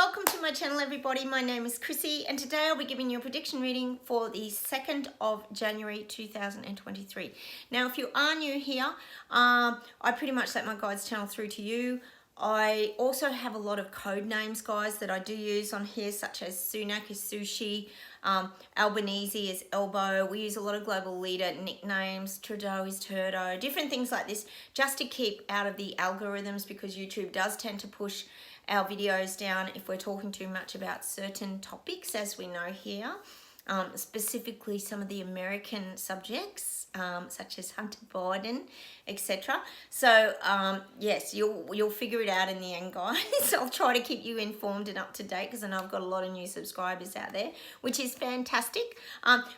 welcome to my channel, everybody. My name is Chrissy, and today I'll be giving you a prediction reading for the 2nd of January 2023. Now, if you are new here, I pretty much let my guides channel through to you. I also have a lot of code names, guys, that I do use on here, such as Sunak is sushi, Albanese is elbow. We use a lot of global leader nicknames. Trudeau is Turdo, different things like this, just to keep out of the algorithms, because YouTube does tend to push our videos down if we're talking too much about certain topics, as we know here, specifically some of the American subjects, such as Hunter Biden, etc. So yes, you'll figure it out in the end, guys. I'll try to keep you informed and up to date, because I know I've got a lot of new subscribers out there, which is fantastic.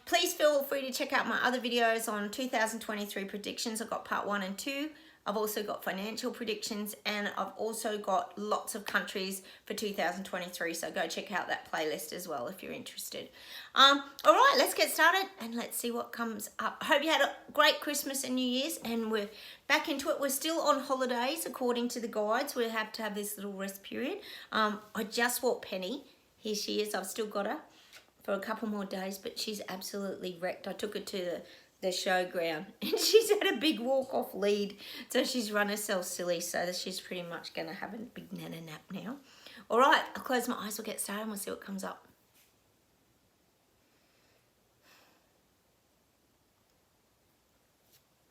Please feel free to check out my other videos on 2023 predictions. I've got part 1 and 2. I've also got financial predictions, and I've also got lots of countries for 2023. So go check out that playlist as well if you're interested. All right, let's get started and let's see what comes up. I hope you had a great Christmas and New Year's, and we're back into it. We're still on holidays according to the guides. We have to have this little rest period. I just walked Penny. Here she is. I've still got her for a couple more days, but she's absolutely wrecked. I took her to the showground and she's had a big walk off lead, so she's run herself silly, so that she's pretty much gonna have a big nana nap now. All right, I'll close my eyes, we'll get started and we'll see what comes up.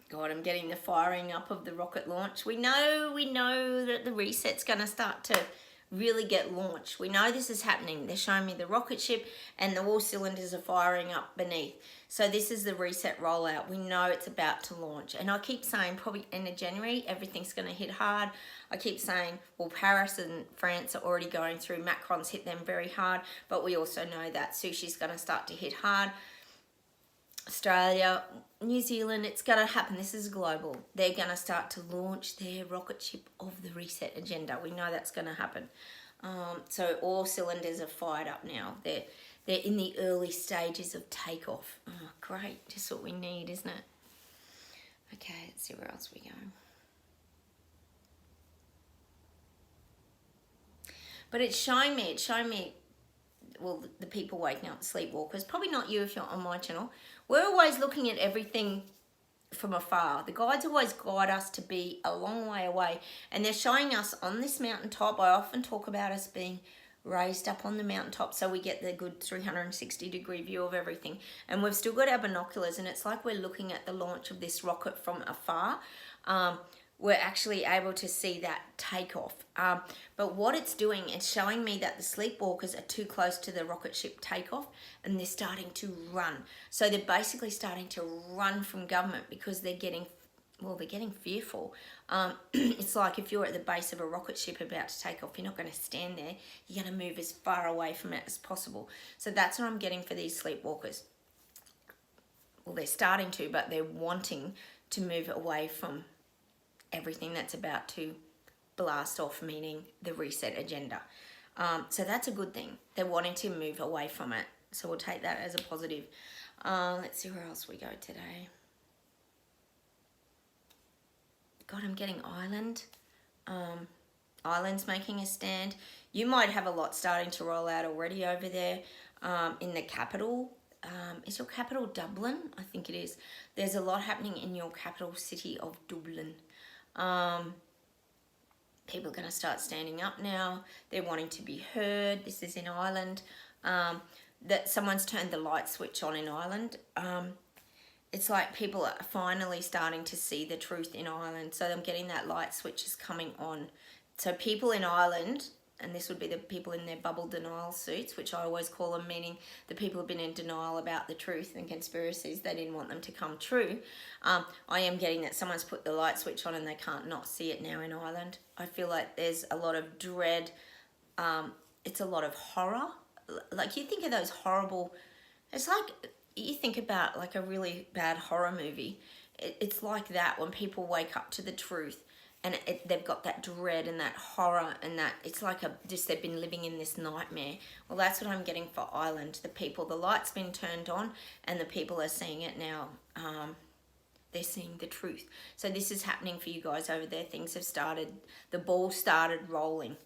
God, I'm getting the firing up of the rocket launch. We know that the reset's gonna start to really get launched. We know this is happening. They're showing me the rocket ship and all cylinders are firing up beneath. So this is the reset rollout. We know it's about to launch. And I keep saying probably end of January, everything's going to hit hard. I keep saying, well, Paris and France are already going through. Macron's hit them very hard. But we also know that sushi's going to start to hit hard. Australia, New Zealand, it's going to happen. This is global. They're going to start to launch their rocket ship of the reset agenda. We know that's going to happen. So all cylinders are fired up now. They're in the early stages of takeoff. Oh, great. Just what we need, isn't it? Okay, let's see where else we go. But it's showing me, well, the people waking up, sleepwalkers, probably not you if you're on my channel. We're always looking at everything from afar. The guides always guide us to be a long way away, and they're showing us on this mountaintop. I often talk about us being raised up on the mountaintop, so we get the good 360-degree view of everything, and we've still got our binoculars, and it's like we're looking at the launch of this rocket from afar. We're actually able to see that takeoff. But what it's doing, it's showing me that the sleepwalkers are too close to the rocket ship takeoff, and they're starting to run. So they're basically starting to run from government because they're getting fearful. It's like if you're at the base of a rocket ship about to take off, you're not going to stand there. You're going to move as far away from it as possible. So that's what I'm getting for these sleepwalkers. Well, they're starting to, but they're wanting to move away from everything that's about to blast off, meaning the reset agenda. So that's a good thing. They're wanting to move away from it. So we'll take that as a positive. Let's see where else we go today. God, I'm getting Ireland. Ireland's making a stand. You might have a lot starting to roll out already over there in the capital. Is your capital Dublin? I think it is. There's a lot happening in your capital city of Dublin. People are going to start standing up now. They're wanting to be heard. This is in Ireland. That someone's turned the light switch on in Ireland. It's like people are finally starting to see the truth in Ireland. So I'm getting that light switch is coming on. So people in Ireland, and this would be the people in their bubble denial suits, which I always call them, meaning the people who've been in denial about the truth and conspiracies. They didn't want them to come true. I am getting that someone's put the light switch on and they can't not see it now in Ireland. I feel like there's a lot of dread. It's a lot of horror. Like you think of those horrible, it's like you think about like a really bad horror movie. It's like that when people wake up to the truth. And they've got that dread and that horror, and that it's like they've been living in this nightmare. Well, that's what I'm getting for Ireland. The people, the light's been turned on, and the people are seeing it now. They're seeing the truth. So this is happening for you guys over there. Things have started. The ball started rolling.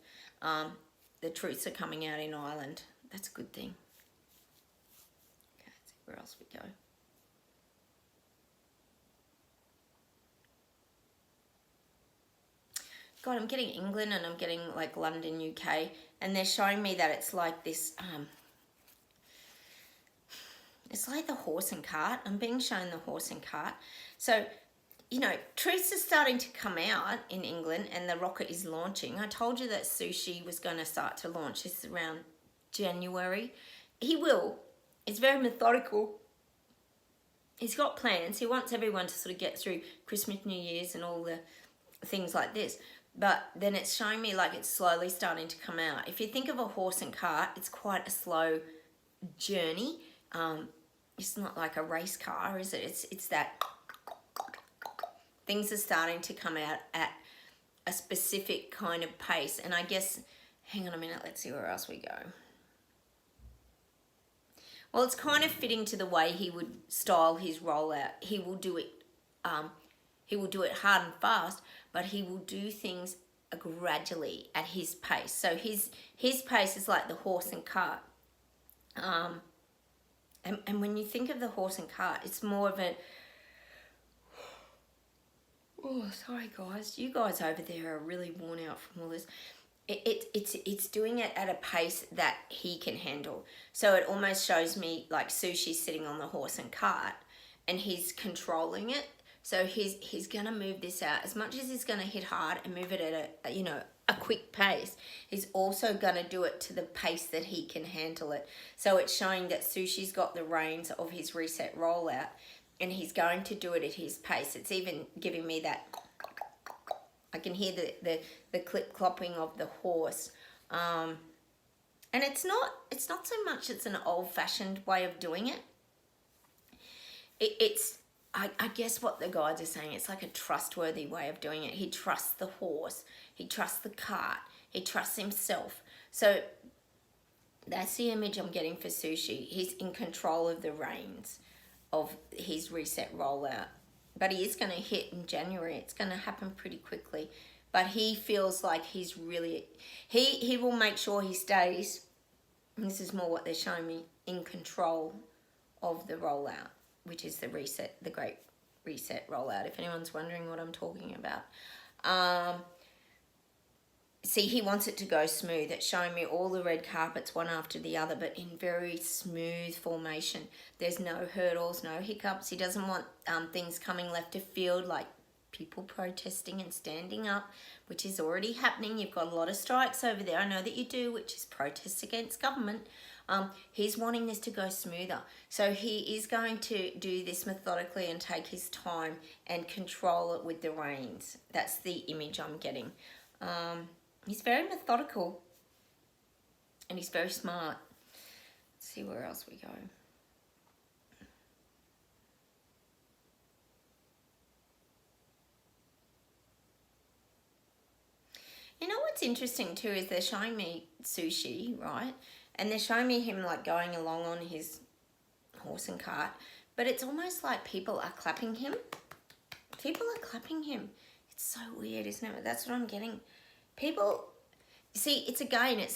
the truths are coming out in Ireland. That's a good thing. Okay, let's see where else we go. God, I'm getting England and I'm getting like London, UK, and they're showing me that it's like this, it's like the horse and cart. I'm being shown the horse and cart. So, you know, truths are starting to come out in England and the rocket is launching. I told you that sushi was going to start to launch. This is around January. He will. It's very methodical. He's got plans. He wants everyone to sort of get through Christmas, New Year's and all the things like this. But then it's showing me like it's slowly starting to come out. If you think of a horse and cart, it's quite a slow journey. It's not like a race car, is it? It's that things are starting to come out at a specific kind of pace. And I guess, hang on a minute, let's see where else we go. Well, it's kind of fitting to the way he would style his rollout. He will do it hard and fast, but he will do things gradually at his pace. So his pace is like the horse and cart. And when you think of the horse and cart, it's more of a... Oh, sorry guys. You guys over there are really worn out from all this. It's doing it at a pace that he can handle. So it almost shows me like sushi sitting on the horse and cart and he's controlling it. So he's going to move this out. As much as he's going to hit hard and move it at a quick pace, he's also going to do it to the pace that he can handle it. So it's showing that sushi's got the reins of his reset rollout and he's going to do it at his pace. It's even giving me that... I can hear the clip-clopping of the horse. And it's not so much it's an old-fashioned way of doing it. I guess what the guides are saying, it's like a trustworthy way of doing it. He trusts the horse. He trusts the cart. He trusts himself. So that's the image I'm getting for sushi. He's in control of the reins of his reset rollout. But he is going to hit in January. It's going to happen pretty quickly. But he feels like he's really... He will make sure he stays, and this is more what they're showing me, in control of the rollout, which is the reset, the great reset rollout, if anyone's wondering what I'm talking about. See, he wants it to go smooth. It's showing me all the red carpets, one after the other, but in very smooth formation. There's no hurdles, no hiccups. He doesn't want things coming left of field, like people protesting and standing up, which is already happening. You've got a lot of strikes over there. I know that you do, which is protests against government. He's wanting this to go smoother. So he is going to do this methodically and take his time and control it with the reins. That's the image I'm getting. He's very methodical and he's very smart. Let's see where else we go. You know what's interesting too is they're showing me sushi, right? And they're showing me him like going along on his horse and cart. But it's almost like people are clapping him. People are clapping him. It's so weird, isn't it? That's what I'm getting. People, see, it's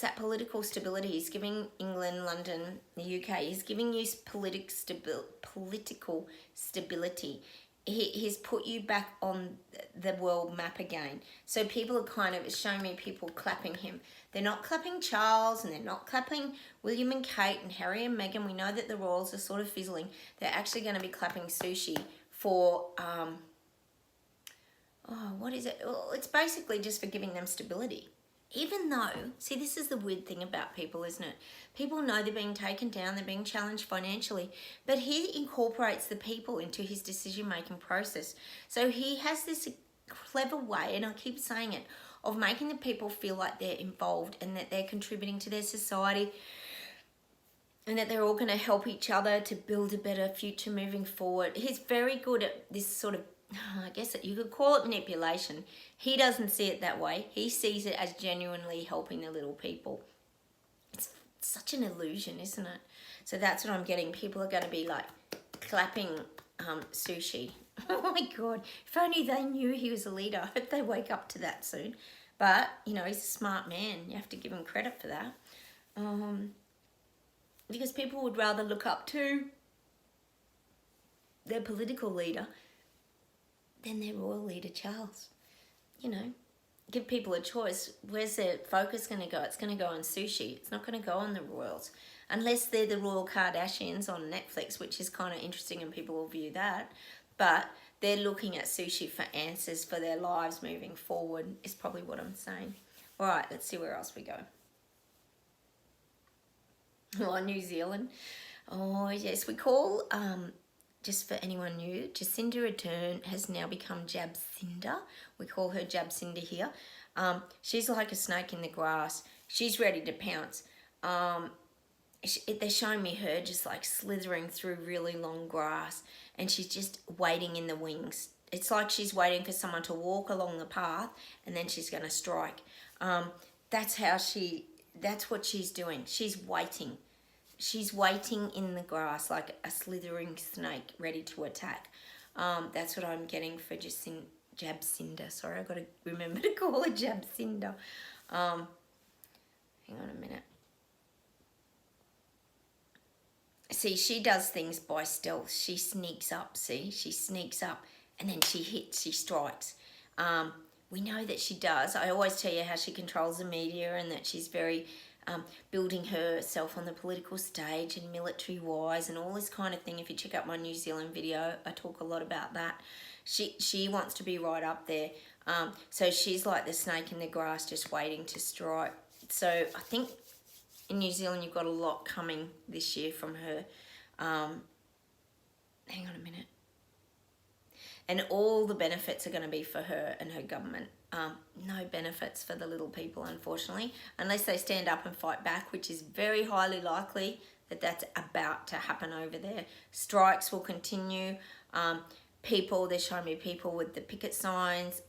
that political stability. He's giving England, London, the UK, he's giving you political stability. He's put you back on the world map again. So people are kind of showing me people clapping him. They're not clapping Charles and they're not clapping William and Kate and Harry and Meghan. We know that the royals are sort of fizzling. They're actually going to be clapping sushi for... what is it? Well, it's basically just for giving them stability. Even though, see, this is the weird thing about people, isn't it? People know they're being taken down, they're being challenged financially, but he incorporates the people into his decision-making process. So he has this clever way, and I keep saying it, of making the people feel like they're involved and that they're contributing to their society and that they're all going to help each other to build a better future moving forward. He's very good at this sort of, I guess you could call it manipulation. He doesn't see it that way. He sees it as genuinely helping the little people. It's such an illusion, isn't it? So that's what I'm getting. People are going to be like clapping sushi. Oh my God. If only they knew he was a leader. I hope they wake up to that soon. But, you know, he's a smart man. You have to give him credit for that. Because people would rather look up to their political leader than their royal leader, Charles. You know, give people a choice. Where's their focus going to go? It's going to go on sushi. It's not going to go on the royals. Unless they're the Royal Kardashians on Netflix, which is kind of interesting and people will view that. But they're looking at sushi for answers for their lives moving forward, is probably what I'm saying. All right, let's see where else we go. Oh, New Zealand. Oh, yes, we call, just for anyone new, Jacinda Ardern has now become Jabcinda. We call her Jabcinda here. She's like a snake in the grass. She's ready to pounce. They're showing me her just like slithering through really long grass, and she's just waiting in the wings. It's like she's waiting for someone to walk along the path, and then she's going to strike. That's what she's doing. She's waiting. She's waiting in the grass like a slithering snake ready to attack. That's what I'm getting for Jabcinda. Sorry, I've got to remember to call her Jabcinda. Hang on a minute. See, she does things by stealth. She sneaks up, see? She sneaks up and then she hits, she strikes. We know that she does. I always tell you how she controls the media and that she's very building herself on the political stage and military-wise and all this kind of thing. If you check out my New Zealand video, I talk a lot about that. She wants to be right up there. So she's like the snake in the grass just waiting to strike. So I think in New Zealand you've got a lot coming this year from her. Hang on a minute. And all the benefits are going to be for her and her government. No benefits for the little people, unfortunately, unless they stand up and fight back, which is very highly likely that that's about to happen over there. Strikes will continue. They're showing me people with the picket signs,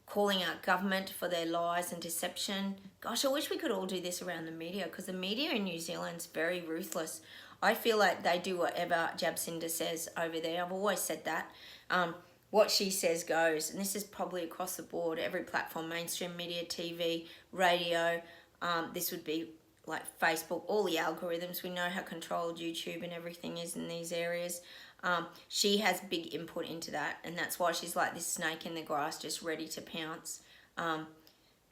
calling out government for their lies and deception. Gosh, I wish we could all do this around the media, because the media in New Zealand's very ruthless. I feel like they do whatever Jabcinda says over there. I've always said that. What she says goes, and this is probably across the board, every platform, mainstream media, TV, radio, this would be like Facebook, all the algorithms. We know how controlled YouTube and everything is in these areas. She has big input into that, and that's why she's like this snake in the grass, just ready to pounce.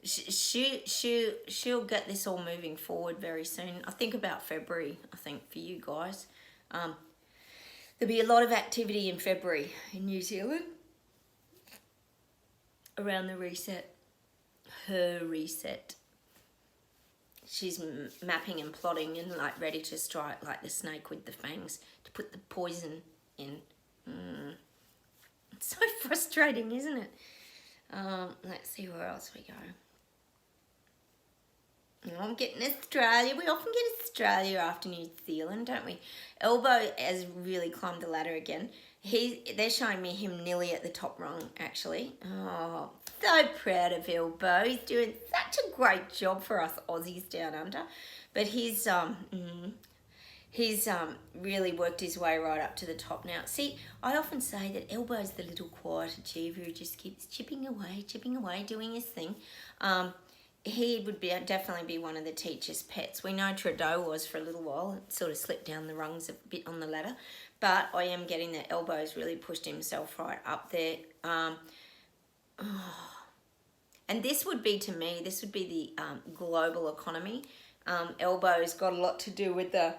She'll get this all moving forward very soon. I think about February, I think, for you guys. There'll be a lot of activity in February in New Zealand around the reset, her reset. She's mapping and plotting and like ready to strike like the snake with the fangs to put the poison in. It's so frustrating, isn't it? Let's see where else we go. Oh, I'm getting Australia. We often get Australia after New Zealand, don't we? Elbow has really climbed the ladder again. They're showing me him nearly at the top rung, actually. Oh, so proud of Elbow. He's doing such a great job for us Aussies down under. But he's really worked his way right up to the top now. See, I often say that Elbow's the little quiet achiever who just keeps chipping away, doing his thing. He would definitely be one of the teacher's pets. We know Trudeau was for a little while. It sort of slipped down the rungs a bit on the ladder. But I am getting that Elbow's really pushed himself right up there. And this would be, to me, this would be the global economy. Elbow's got a lot to do with the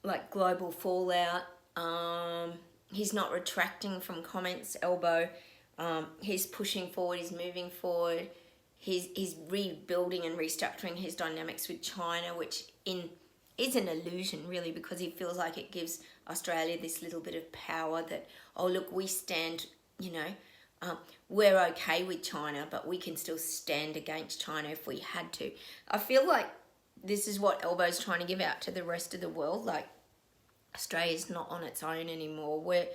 like global fallout. He's not retracting from comments, Elbow. He's pushing forward, he's moving forward, he's rebuilding and restructuring his dynamics with China, which is an illusion really, because he feels like it gives Australia this little bit of power that, oh look, we stand, we're okay with China, but we can still stand against China if we had to. I feel like this is what Elbow's trying to give out to the rest of the world, like Australia's not on its own anymore. We're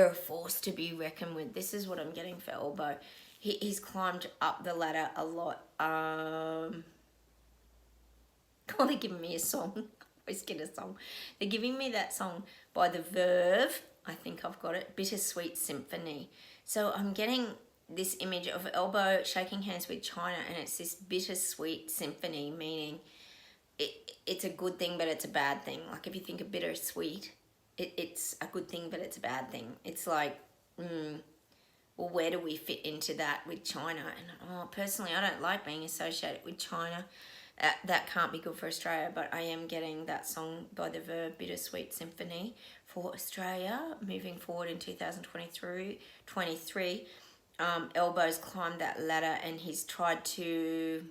a force to be reckoned with. This is what I'm getting for Elbow. He's climbed up the ladder a lot. Oh, they're giving me a song. I always get a song. They're giving me that song by The Verve. I think I've got it. Bittersweet Symphony. So I'm getting this image of Elbow shaking hands with China, and it's this bittersweet symphony, meaning it's a good thing, but it's a bad thing. Like if you think of bittersweet, it's a good thing, but it's a bad thing. It's like, well, where do we fit into that with China? And personally, I don't like being associated with China. That can't be good for Australia, but I am getting that song by The Verb, Bittersweet Symphony, for Australia moving forward in 2023. Elbow's climbed that ladder, and he's tried to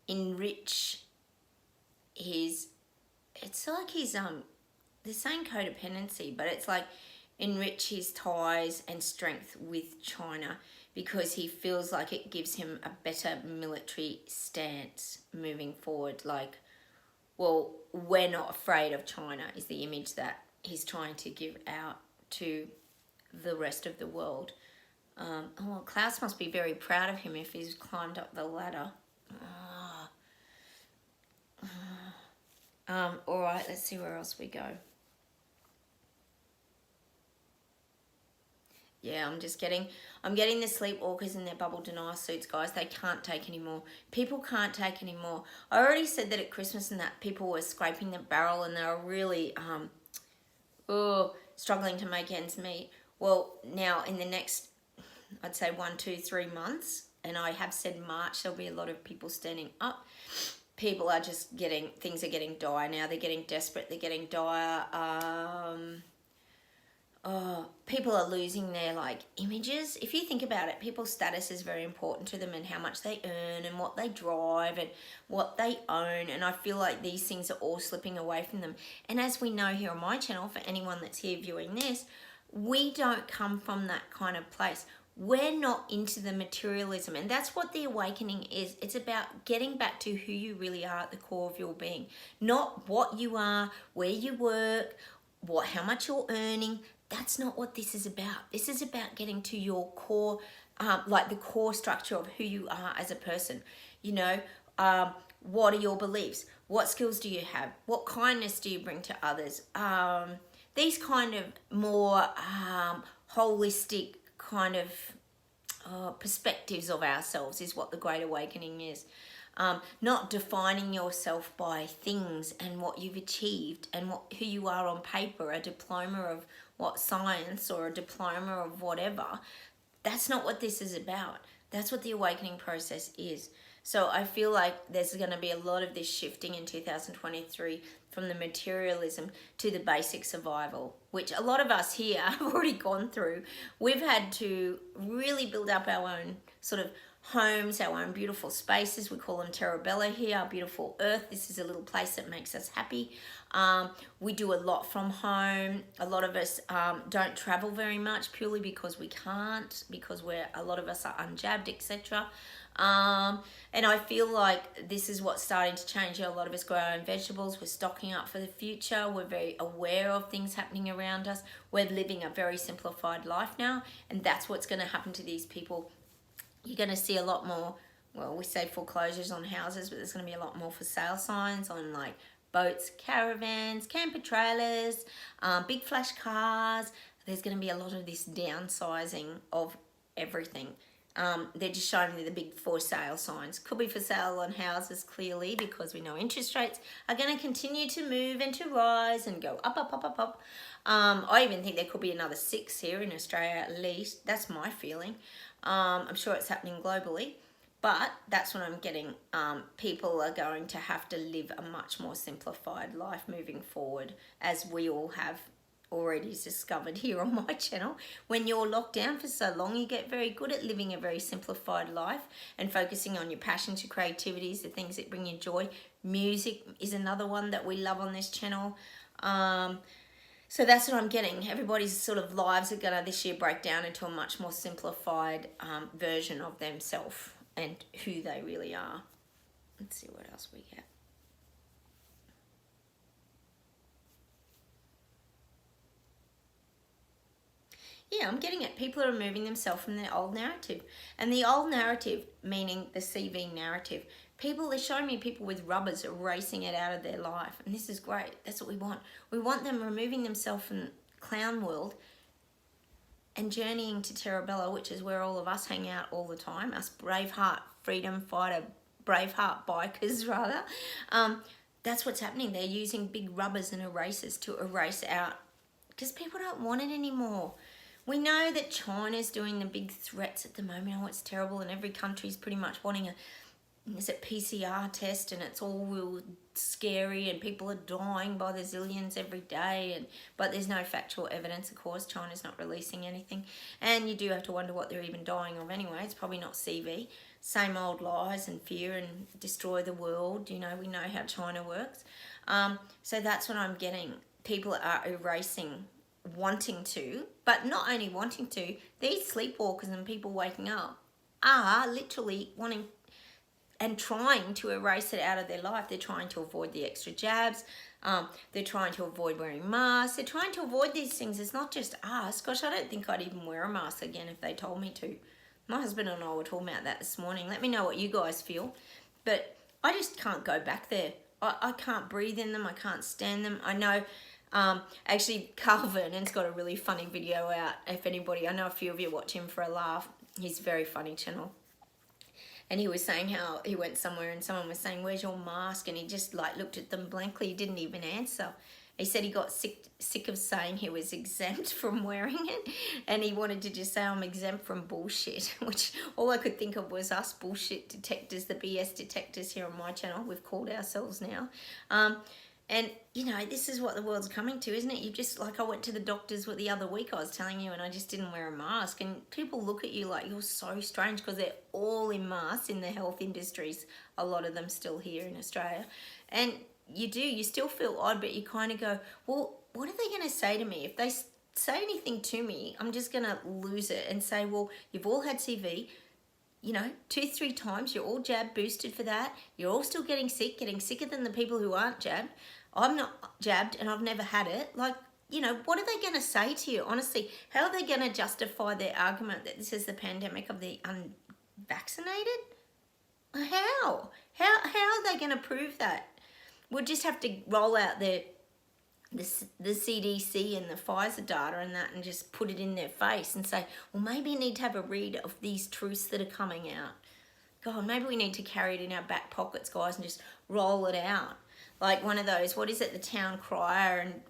enrich his, it's like he's they're saying codependency, but it's like enrich his ties and strength with China, because he feels like it gives him a better military stance moving forward. Like, well, we're not afraid of China is the image that he's trying to give out to the rest of the world. Well, Klaus must be very proud of him if he's climbed up the ladder. All right, let's see where else we go. Yeah, I'm getting the sleepwalkers in their bubble denial suits, guys. They can't take anymore. People can't take anymore. I already said that at Christmas and that people were scraping the barrel and they were really struggling to make ends meet. Well, now in the next, I'd say 1, 2, 3 months, and I have said March, there'll be a lot of people standing up. People are just things are getting dire now. They're getting desperate. They're getting dire. People are losing their images. If you think about it, people's status is very important to them, and how much they earn and what they drive and what they own. And I feel like these things are all slipping away from them. And as we know here on my channel, for anyone that's here viewing this, we don't come from that kind of place. We're not into the materialism, and that's what the awakening is. It's about getting back to who you really are at the core of your being, not what you are, where you work, how much you're earning. That's not what this is about. This is about getting to your core, the core structure of who you are as a person. What are your beliefs? What skills do you have? What kindness do you bring to others? These kind of more holistic kind of perspectives of ourselves is what the Great Awakening is. Not defining yourself by things and what you've achieved and who you are on paper, a diploma of what science or a diploma of whatever. That's not what this is about. That's what the awakening process is. So I feel like there's going to be a lot of this shifting in 2023 from the materialism to the basic survival, which a lot of us here have already gone through. We've had to really build up our own sort of homes, our own beautiful spaces. We call them Terra Bella here, our beautiful earth. This is a little place that makes us happy. We do a lot from home. A lot of us don't travel very much purely because we can't, because a lot of us are unjabbed, etc. And I feel like this is what's starting to change. A lot of us grow our own vegetables. We're stocking up for the future. We're very aware of things happening around us. We're living a very simplified life now, and that's what's going to happen to these people. You're going to see a lot more, well, we say foreclosures on houses, but there's going to be a lot more for sale signs on boats, caravans, camper trailers, big flash cars. There's going to be a lot of this downsizing of everything. They're just showing me the big for sale signs. Could be for sale on houses, clearly, because we know interest rates are going to continue to move and to rise and go up, up, up, up, up. I even think there could be another 6 here in Australia at least. That's my feeling. I'm sure it's happening globally, but that's what I'm getting. People are going to have to live a much more simplified life moving forward, as we all have already discovered here on my channel. When you're locked down for so long, you get very good at living a very simplified life and focusing on your passions, your creativities, the things that bring you joy. Music is another one that we love on this channel. So that's what I'm getting. Everybody's sort of lives are going to this year break down into a much more simplified version of themselves and who they really are. Let's see what else we get. Yeah, I'm getting it. People are removing themselves from their old narrative. And the old narrative, meaning the CV narrative. They're showing me people with rubbers erasing it out of their life. And this is great. That's what we want. We want them removing themselves from clown world and journeying to Terabella, which is where all of us hang out all the time, us Braveheart freedom fighter, Braveheart bikers rather, that's what's happening. They're using big rubbers and erasers to erase out, because people don't want it anymore. We know that China's doing the big threats at the moment. Oh, it's terrible, and every country's pretty much wanting a PCR test, and it's all real scary, and people are dying by the zillions every day, but there's no factual evidence, of course. China's not releasing anything, and you do have to wonder what they're even dying of anyway. It's probably not CV. Same old lies and fear and destroy the world. You know, we know how China works. So that's what I'm getting. People are erasing, wanting to, but not only wanting to, these sleepwalkers and people waking up are literally wanting and trying to erase it out of their life. They're trying to avoid the extra jabs. They're trying to avoid wearing masks. They're trying to avoid these things. It's not just us. Gosh, I don't think I'd even wear a mask again if they told me to. My husband and I were talking about that this morning. Let me know what you guys feel. But I just can't go back there. I can't breathe in them. I can't stand them. I know, actually, Carl Vernon's got a really funny video out. If anybody, I know a few of you watch him for a laugh. He's a very funny channel. And he was saying how he went somewhere and someone was saying, "Where's your mask?" And he just like looked at them blankly. He didn't even answer. He said he got sick of saying he was exempt from wearing it, and he wanted to just say, "I'm exempt from bullshit," which all I could think of was us bullshit detectors, the BS detectors here on my channel. We've called ourselves now. And, you know, this is what the world's coming to, isn't it? You just, like I went to the doctors the other week, I was telling you, and I just didn't wear a mask. And people look at you like you're so strange, because they're all in masks in the health industries, a lot of them still here in Australia. And you still feel odd, but you kind of go, well, what are they going to say to me? If they say anything to me, I'm just going to lose it and say, well, you've all had CV, you know, 2-3 times, you're all jabbed, boosted for that. You're all still getting sicker than the people who aren't jabbed. I'm not jabbed and I've never had it. Like, you know, what are they going to say to you? Honestly, how are they going to justify their argument that this is the pandemic of the unvaccinated? How? How are they going to prove that? We'll just have to roll out the CDC and the Pfizer data and that and just put it in their face and say, well, maybe you need to have a read of these truths that are coming out. God, maybe we need to carry it in our back pockets, guys, and just roll it out. Like one of those, what is it, the town crier, and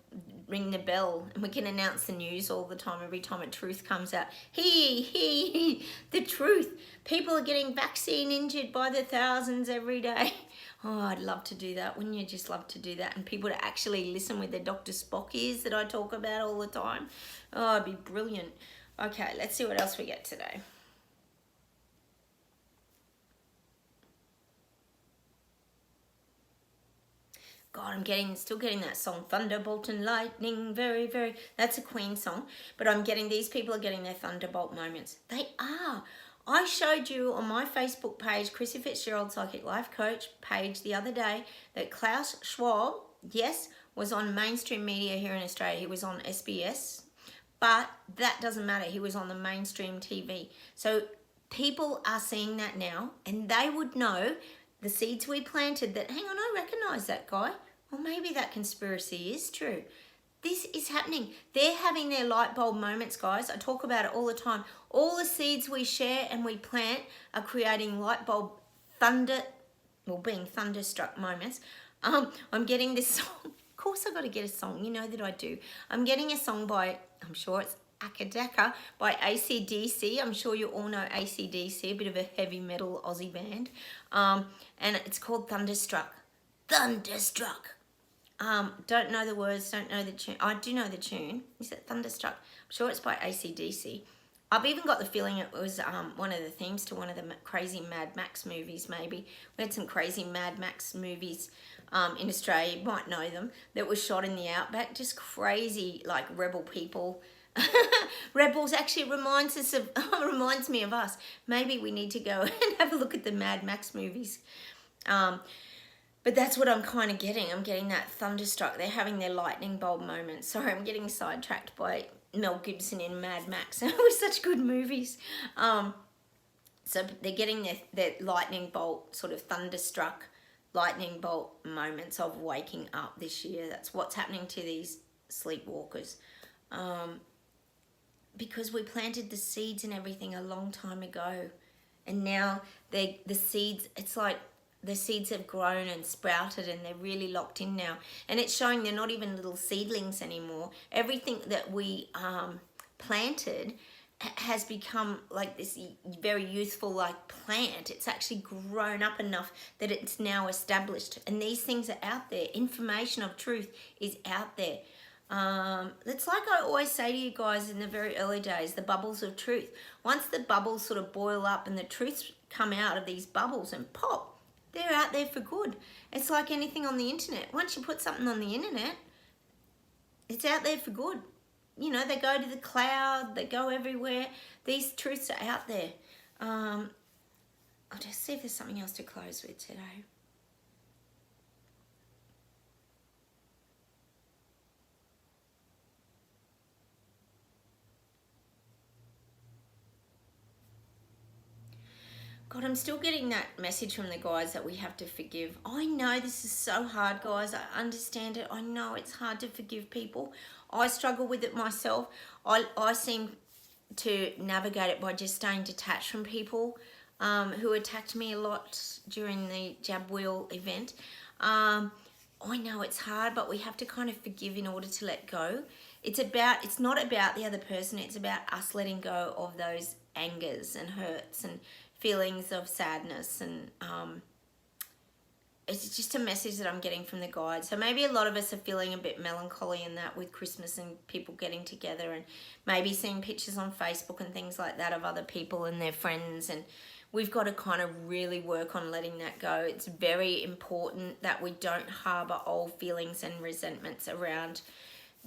ring the bell, and we can announce the news all the time every time a truth comes out. The truth. People are getting vaccine injured by the thousands every day. Oh, I'd love to do that. Wouldn't you just love to do that? And people to actually listen with their Dr. Spock ears that I talk about all the time. Oh, it'd be brilliant. Okay, let's see what else we get today. God, I'm still getting that song, Thunderbolt and Lightning, very, very, that's a Queen song. But I'm getting, these people are getting their Thunderbolt moments. They are. I showed you on my Facebook page, Chrissy Fitzgerald Psychic Life Coach page the other day, that Klaus Schwab, yes, was on mainstream media here in Australia. He was on SBS, but that doesn't matter. He was on the mainstream TV. So people are seeing that now, and they would know the seeds we planted that, hang on, I recognise that guy. Well, maybe that conspiracy is true. This is happening. They're having their light bulb moments, guys. I talk about it all the time. All the seeds we share and we plant are creating light bulb being thunderstruck moments. I'm getting this song. Of course, I've got to get a song. You know that I do. I'm getting a song by, I'm sure it's Akadaka by AC/DC. I'm sure you all know AC/DC, a bit of a heavy metal Aussie band. And it's called Thunderstruck. Thunderstruck. Don't know the words, don't know the tune. I do know the tune. Is it Thunderstruck? I'm sure it's by AC/DC. I've even got the feeling it was one of the themes to one of the crazy Mad Max movies, maybe. We had some crazy Mad Max movies in Australia, you might know them, that was shot in the outback. Just crazy, like, rebel people. Rebels actually reminds me of us. Maybe we need to go and have a look at the Mad Max movies. But that's what I'm kind of getting. I'm getting that Thunderstruck. They're having their lightning bolt moment. Sorry, I'm getting sidetracked by Mel Gibson in Mad Max. It was such good movies. So they're getting their lightning bolt, sort of Thunderstruck lightning bolt moments of waking up this year. That's what's happening to these sleepwalkers. because we planted the seeds and everything a long time ago, and now the seeds, it's like the seeds have grown and sprouted and they're really locked in now, and it's showing they're not even little seedlings anymore. Everything that we planted has become like this very youthful like plant. It's actually grown up enough that it's now established, and these things are out there. Information of truth is out there. It's like I always say to you guys in the very early days, the bubbles of truth. Once the bubbles sort of boil up and the truths come out of these bubbles and pop, they're out there for good. It's like anything on the internet. Once you put something on the internet, it's out there for good. You know, they go to the cloud, they go everywhere. These truths are out there. I'll just see if there's something else to close with today. God, I'm still getting that message from the guys that we have to forgive. I know this is so hard, guys. I understand it. I know it's hard to forgive people. I struggle with it myself. I seem to navigate it by just staying detached from people who attacked me a lot during the jab wheel event. I know it's hard, but we have to kind of forgive in order to let go. It's not about the other person. It's about us letting go of those angers and hurts and feelings of sadness, and it's just a message that I'm getting from the guides. So maybe a lot of us are feeling a bit melancholy in that with Christmas and people getting together, and maybe seeing pictures on Facebook and things like that of other people and their friends, and we've got to kind of really work on letting that go. It's very important that we don't harbour old feelings and resentments around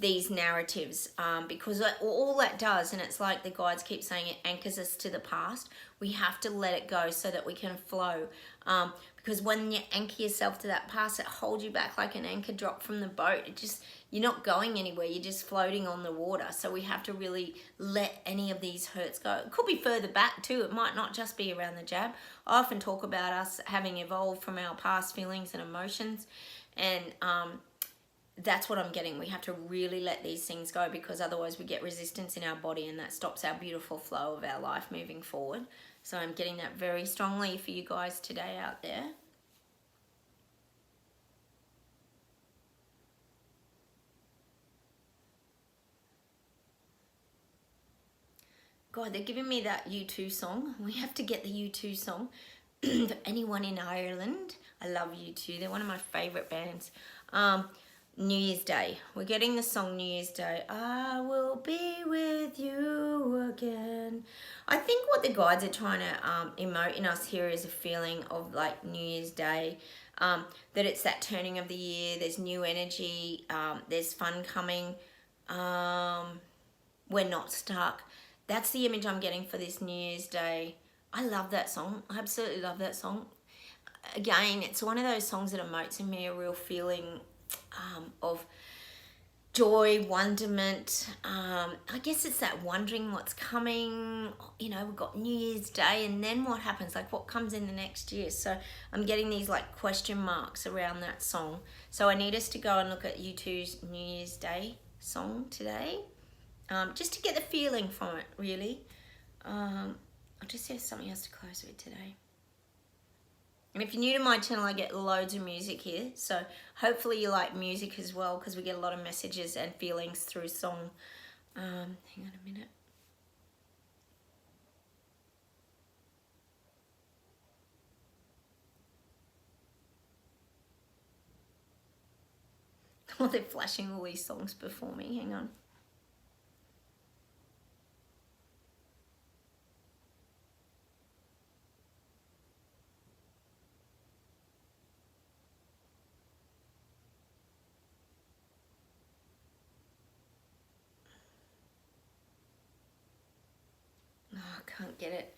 these narratives, because all that does, and it's like the guides keep saying, it anchors us to the past. We have to let it go so that we can flow, because when you anchor yourself to that past, it holds you back like an anchor drop from the boat. You're not going anywhere, you're just floating on the water. So we have to really let any of these hurts go. It could be further back too. It might not just be around the jab. I often talk about us having evolved from our past feelings and emotions, and that's what I'm getting. We have to really let these things go, because otherwise we get resistance in our body, and that stops our beautiful flow of our life moving forward. So I'm getting that very strongly for you guys today out there. God, they're giving me that U2 song. We have to get the U2 song. For anyone in Ireland, I love U2. They're one of my favourite bands. New Year's Day. We're getting the song New Year's Day. I will be with you again. I think what the guides are trying to emote in us here is a feeling of like New Year's Day, that it's that turning of the year, there's new energy, there's fun coming, we're not stuck. That's the image I'm getting for this New Year's Day. I love that song. I absolutely love that song. Again, it's one of those songs that emotes in me a real feeling of joy, wonderment. I guess it's that wondering what's coming. You know, we've got New Year's Day, and then what happens? Like, what comes in the next year? So I'm getting these like question marks around that song. So I need us to go and look at U2's New Year's Day song today, just to get the feeling from it, really. I'll just have something else to close with today. And if you're new to my channel, I get loads of music here. So hopefully you like music as well, because we get a lot of messages and feelings through song. Hang on a minute. Oh, they're flashing all these songs before me. Hang on. Can't get it.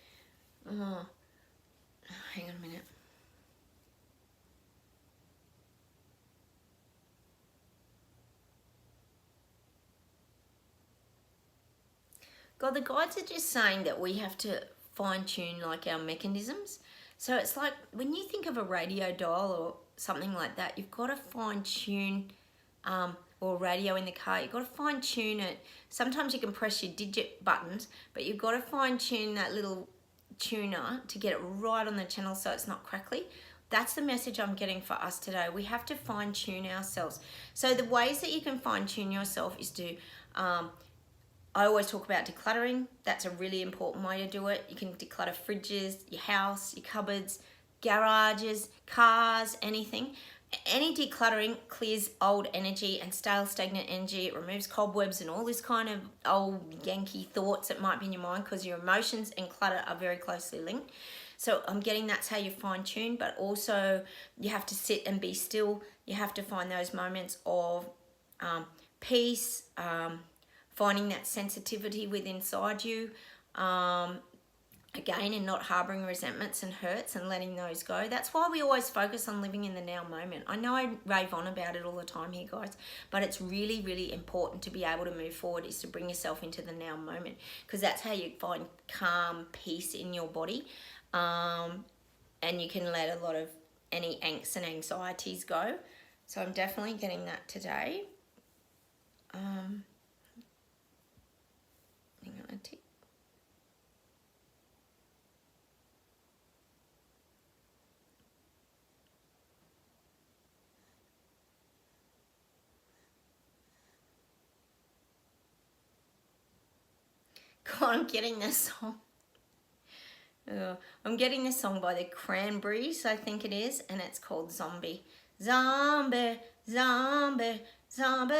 Oh, hang on a minute. God, the guides are just saying that we have to fine tune like our mechanisms. So it's like when you think of a radio dial or something like that, you've got to fine tune or radio in the car. You've got to fine tune it. Sometimes you can press your digit buttons, but you've got to fine tune that little tuner to get it right on the channel so it's not crackly. That's the message I'm getting for us today. We have to fine tune ourselves. So the ways that you can fine tune yourself is to, I always talk about decluttering. That's a really important way to do it. You can declutter fridges, your house, your cupboards, garages, cars, anything. Any decluttering clears old energy and stale, stagnant energy. It removes cobwebs and all this kind of old Yankee thoughts that might be in your mind, because your emotions and clutter are very closely linked. So I'm getting that's how you fine tune, but also you have to sit and be still. You have to find those moments of peace, finding that sensitivity within inside you, again, and not harboring resentments and hurts and letting those go. That's why we always focus on living in the now moment. I know I rave on about it all the time here, guys, but it's really, really important to be able to move forward, is to bring yourself into the now moment, because that's how you find calm, peace in your body. And you can let a lot of any angst and anxieties go. So I'm definitely getting that today. Hang on a tick. God, I'm getting this song. I'm getting this song by the Cranberries, I think it is, and it's called Zombie. Zombie, zombie, zombie.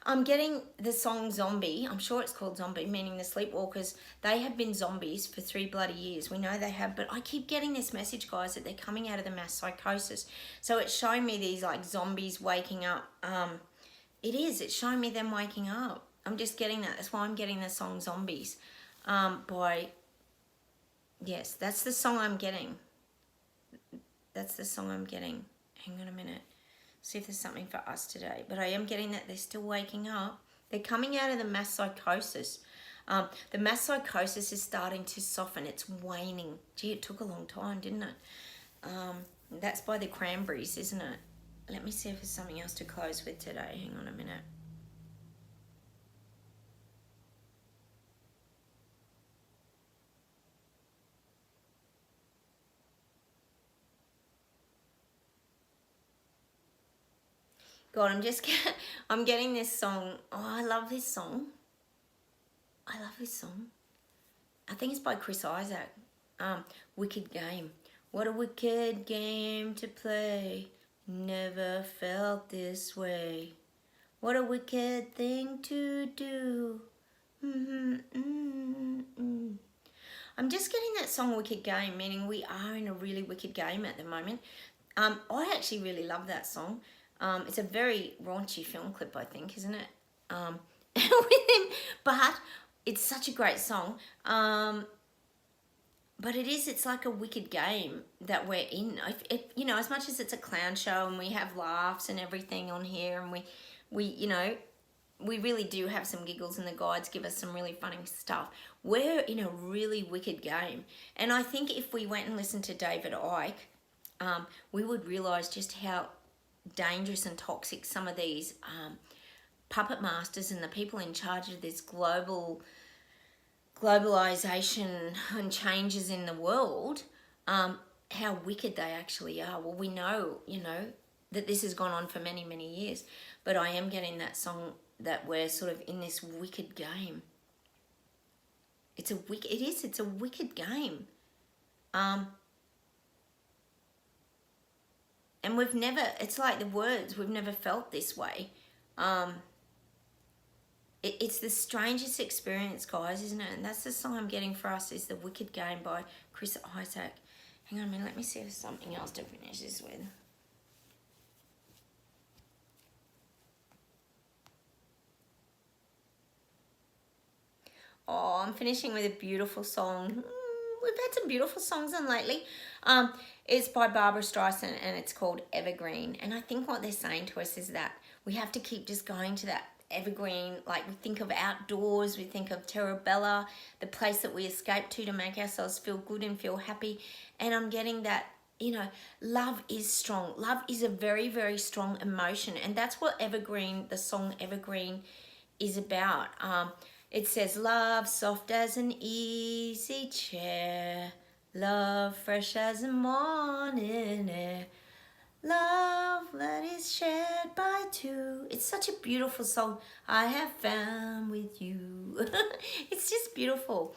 I'm getting the song Zombie. I'm sure it's called Zombie, meaning the sleepwalkers. They have been zombies for 3 bloody years. We know they have, but I keep getting this message, guys, that they're coming out of the mass psychosis. So it's showing me these like zombies waking up. It's showing me them waking up. I'm just getting that. That's why I'm getting the song Zombies by... Yes, that's the song I'm getting. That's the song I'm getting. Hang on a minute. See if there's something for us today. But I am getting that they're still waking up. They're coming out of the mass psychosis. The mass psychosis is starting to soften. It's waning. Gee, it took a long time, didn't it? That's by the Cranberries, isn't it? Let me see if there's something else to close with today. Hang on a minute. God, I'm getting this song. Oh, I love this song. I love this song. I think it's by Chris Isaac. Wicked Game. What a wicked game to play. Never felt this way. What a wicked thing to do. I'm just getting that song Wicked Game, meaning we are in a really wicked game at the moment. I actually really love that song. It's a very raunchy film clip, I think, isn't it? But it's such a great song. But it's like a wicked game that we're in. You know, as much as it's a clown show and we have laughs and everything on here, and we you know, we really do have some giggles, and the guides give us some really funny stuff. We're in a really wicked game. And I think if we went and listened to David Icke, we would realise just how dangerous and toxic some of these puppet masters and the people in charge of this globalization and changes in the world, how wicked they actually are. Well, we know, you know, that this has gone on for many, many years, but I am getting that song that we're sort of in this wicked game. It's a wicked game. And it's like the words, we've never felt this way. It's the strangest experience, guys, isn't it? And that's the song I'm getting for us, is The Wicked Game by Chris Isaac. Hang on a minute, let me see if there's something else to finish this with. Oh, I'm finishing with a beautiful song. We've had some beautiful songs on lately. It's by Barbara Streisand, and it's called Evergreen. And I think what they're saying to us is that we have to keep just going to that evergreen. Like, we think of outdoors, we think of Terra Bella, the place that we escape to make ourselves feel good and feel happy. And I'm getting that you know, love is strong. Love is a very, very strong emotion. And that's what Evergreen, the song Evergreen, is about. It says, love soft as an easy chair, love fresh as the morning air, love that is shared by two. It's such a beautiful song. I have found with you. It's just beautiful.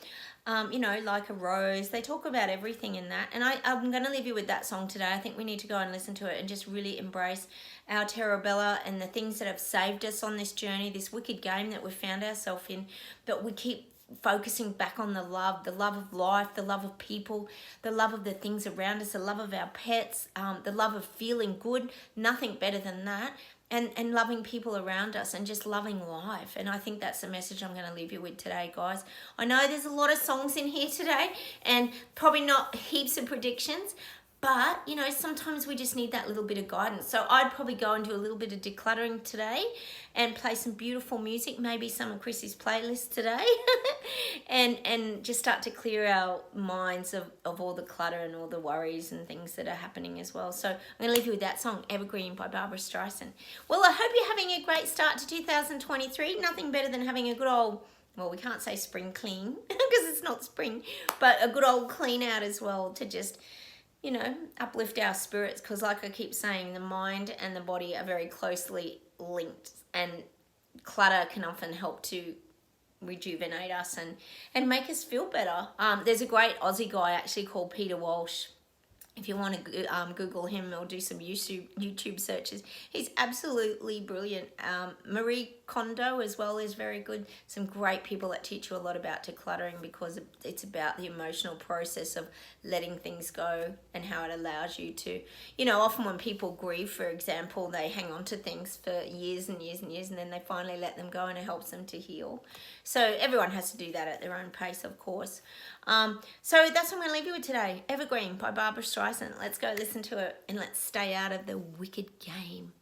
You know, like a rose. They talk about everything in that. And I'm going to leave you with that song today. I think we need to go and listen to it and just really embrace our Terabella and the things that have saved us on this journey, this wicked game that we've found ourselves in. But we keep focusing back on the love of life, the love of people, the love of the things around us, the love of our pets, the love of feeling good. Nothing better than that. And loving people around us and just loving life. And I think that's the message I'm going to leave you with today, guys. I know there's a lot of songs in here today and probably not heaps of predictions, but, you know, sometimes we just need that little bit of guidance. So I'd probably go and do a little bit of decluttering today and play some beautiful music, maybe some of Chrissy's playlists today, and just start to clear our minds of all the clutter and all the worries and things that are happening as well. So I'm going to leave you with that song, Evergreen by Barbara Streisand. Well, I hope you're having a great start to 2023. Nothing better than having a good old, well, we can't say spring clean because it's not spring, but a good old clean out as well to just, you know, uplift our spirits, because like I keep saying, the mind and the body are very closely linked, and clutter can often help to rejuvenate us and make us feel better. There's a great Aussie guy actually called Peter Walsh. If you want to Google him or do some YouTube searches, he's absolutely brilliant. Marie Kondo as well is very good. Some great people that teach you a lot about decluttering, because it's about the emotional process of letting things go and how it allows you to, you know, often when people grieve, for example, they hang on to things for years and years and years, and then they finally let them go and it helps them to heal. So everyone has to do that at their own pace, of course. So that's what I'm going to leave you with today. Evergreen by Barbara Streisand. Let's go listen to it and let's stay out of the wicked game.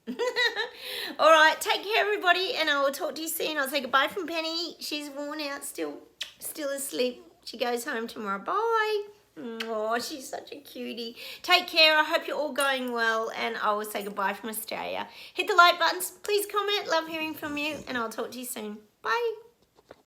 All right, take care, everybody, and I will talk to you soon. I'll say goodbye from Penny. She's worn out, still asleep. She goes home tomorrow. Bye. Oh, she's such a cutie. Take care. I hope you're all going well, and I will say goodbye from Australia. Hit the like buttons. Please comment. Love hearing from you, and I'll talk to you soon. Bye.